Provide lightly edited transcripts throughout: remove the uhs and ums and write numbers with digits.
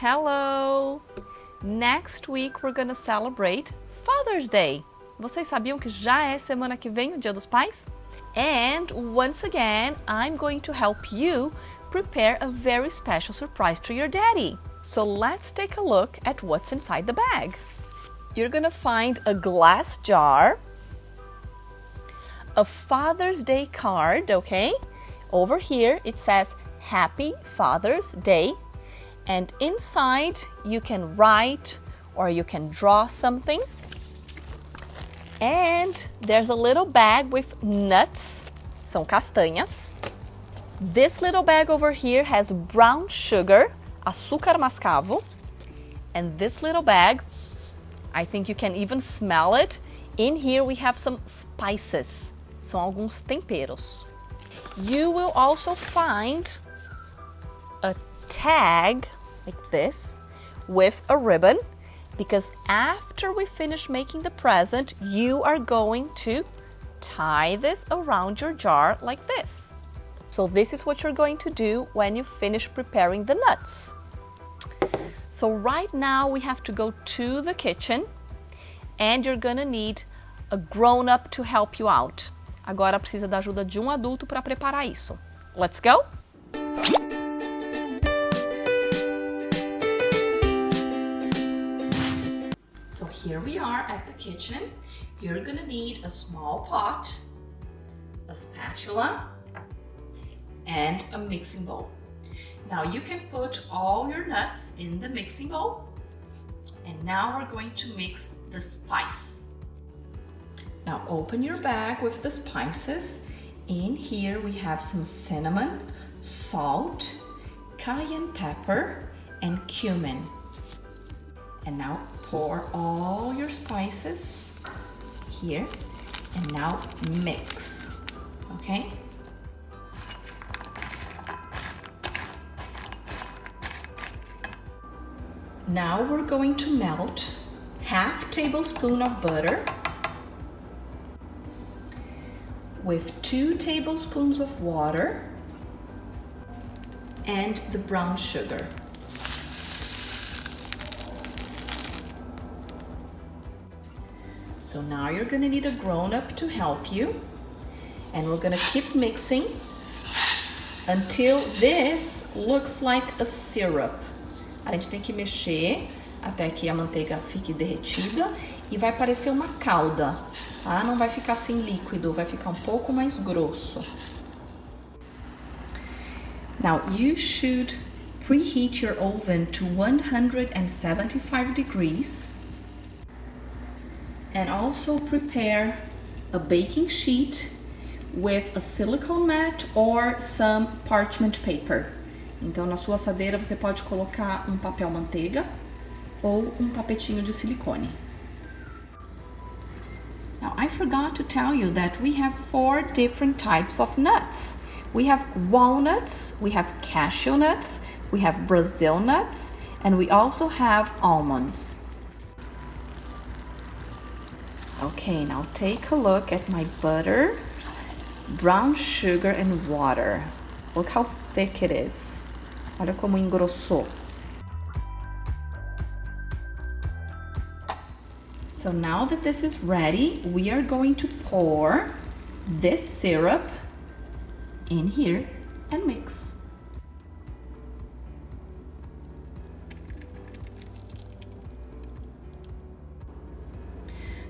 Hello! Next week we're gonna celebrate Father's Day. Vocês sabiam que já é semana que vem o Dia dos Pais? And once again, I'm going to help you prepare a very special surprise to your daddy. So let's take a look at what's inside the bag. You're gonna find a glass jar, a Father's Day card, okay? Over here it says Happy Father's Day, and inside you can write or you can draw something. And there's a little bag with nuts, são castanhas. This little bag over here has brown sugar, açúcar mascavo. And this little bag, I think you can even smell it. In here we have some spices, são alguns temperos. You will also find a tag like this with a ribbon, because after we finish making the present, you are going to tie this around your jar like this. So this is what you're going to do when you finish preparing the nuts. So right now we have to go to the kitchen and you're gonna need a grown-up to help you out. Agora precisa da ajuda de um adulto para preparar isso. Let's go? So here we are at the kitchen. You're gonna need a small pot, a spatula, and a mixing bowl. Now you can put all your nuts in the mixing bowl. And now we're going to mix the spice. Now open your bag with the spices. In here we have some cinnamon, salt, cayenne pepper, and cumin. And now pour all your spices here and now mix, okay? Now we're going to melt half tablespoon of butter with 2 tablespoons of water and the brown sugar. So now you're gonna need a grown-up to help you, and we're gonna keep mixing until this looks like a syrup. A gente tem que mexer até que a manteiga fique derretida e vai parecer uma calda, tá? Não vai ficar assim líquido, vai ficar um pouco mais grosso. Now you should preheat your oven to 175 degrees. And also prepare a baking sheet with a silicone mat or some parchment paper. Então na sua assadeira você pode colocar um papel manteiga ou um tapetinho de silicone. Now I forgot to tell you that we have 4 different types of nuts. We have walnuts, we have cashew nuts, we have Brazil nuts, and we also have almonds. Okay, now take a look at my butter, brown sugar and water. Look how thick it is. Olha como engrossou. So now that this is ready, we are going to pour this syrup in here and mix.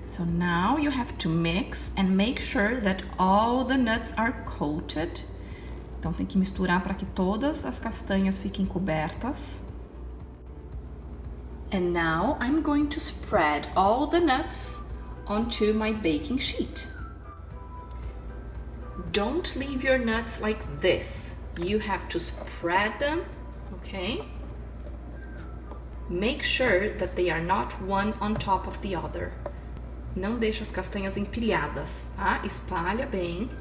So now you have to mix and make sure that all the nuts are coated. Então tem que misturar para que todas as castanhas fiquem cobertas. And now I'm going to spread all the nuts onto my baking sheet. Don't leave your nuts like this. You have to spread them, okay? Make sure that they are not one on top of the other. Não deixa as castanhas empilhadas, tá? Espalha bem.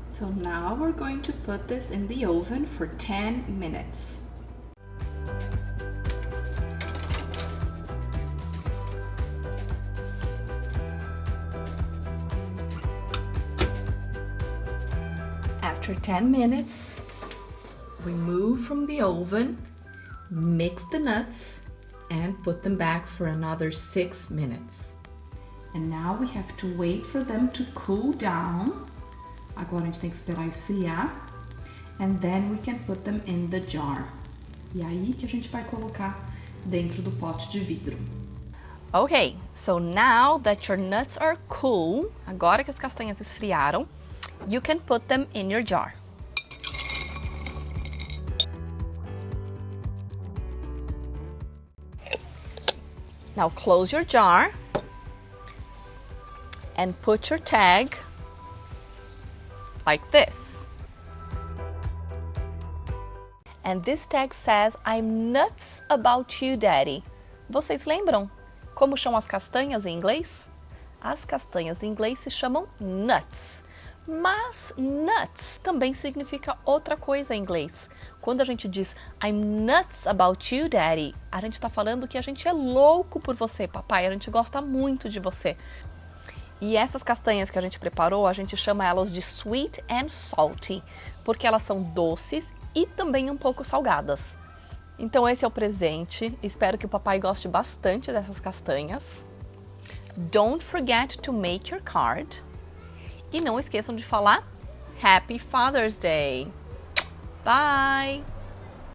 So now we're going to put this in the oven for 10 minutes. After 10 minutes. Remove from the oven, mix the nuts, and put them back for another 6 minutes. And now we have to wait for them to cool down. Agora a gente tem que esperar esfriar. And then we can put them in the jar. E aí que a gente vai colocar dentro do pote de vidro. Okay, so now that your nuts are cool, agora que as castanhas esfriaram, you can put them in your jar. Now close your jar and put your tag like this. And this tag says, I'm nuts about you, Daddy. Vocês lembram como chamam as castanhas em inglês? As castanhas em inglês se chamam nuts. Mas nuts também significa outra coisa em inglês. Quando a gente diz I'm nuts about you, Daddy, a gente está falando que a gente é louco por você, papai. A gente gosta muito de você. E essas castanhas que a gente preparou, a gente chama elas de sweet and salty, porque elas são doces e também um pouco salgadas. Então esse é o presente. Espero que o papai goste bastante dessas castanhas. Don't forget to make your card. E não esqueçam de falar Happy Father's Day. Bye!